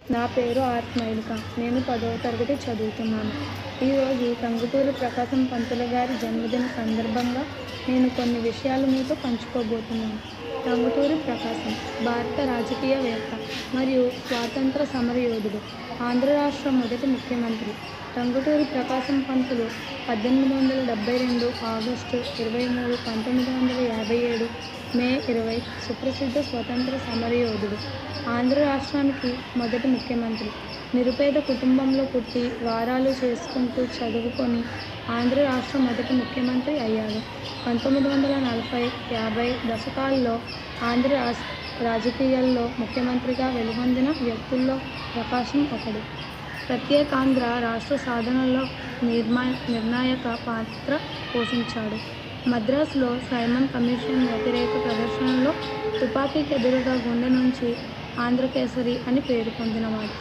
నా పేరు ఆత్మయిలిక. నేను 10వ తరగతి చదువుతున్నాను. ఈరోజు టంగుటూరి ప్రకాశం పంతులు గారి జన్మదిన సందర్భంగా నేను కొన్ని విషయాలు మీతో పంచుకోబోతున్నాను. టంగుటూరి ప్రకాశం భారత రాజకీయవేత్త మరియు స్వాతంత్ర సమరయోధుడు. ఆంధ్ర రాష్ట్ర మొదటి ముఖ్యమంత్రి. టంగుటూరి ప్రకాశం పంతులు 1872 ఆగస్టు 23, 1957 మే 20 సుప్రసిద్ధ స్వతంత్ర సమరయోధుడు. ఆంధ్ర రాష్ట్రానికి మొదటి ముఖ్యమంత్రి. నిరుపేద కుటుంబంలో పుట్టి వారాలు చేసుకుంటూ చదువుకొని ఆంధ్ర రాష్ట్ర మొదటి ముఖ్యమంత్రి అయ్యాడు. 1940, 50 దశకాల్లో ఆంధ్ర రాజకీయాల్లో ముఖ్యమంత్రిగా వెలుగొందిన వ్యక్తుల్లో ప్రకాశం ఒకడు. ప్రత్యేకాంధ్ర రాష్ట్ర సాధనలో నిర్ణాయక పాత్ర పోషించాడు. మద్రాసులో సైమన్ కమిషన్ వ్యతిరేక ప్రదర్శనలో తుపాకీకి ఎదురుగా గుండె నుంచి ఆంధ్రకేసరి అని పేరు పొందినవాడు.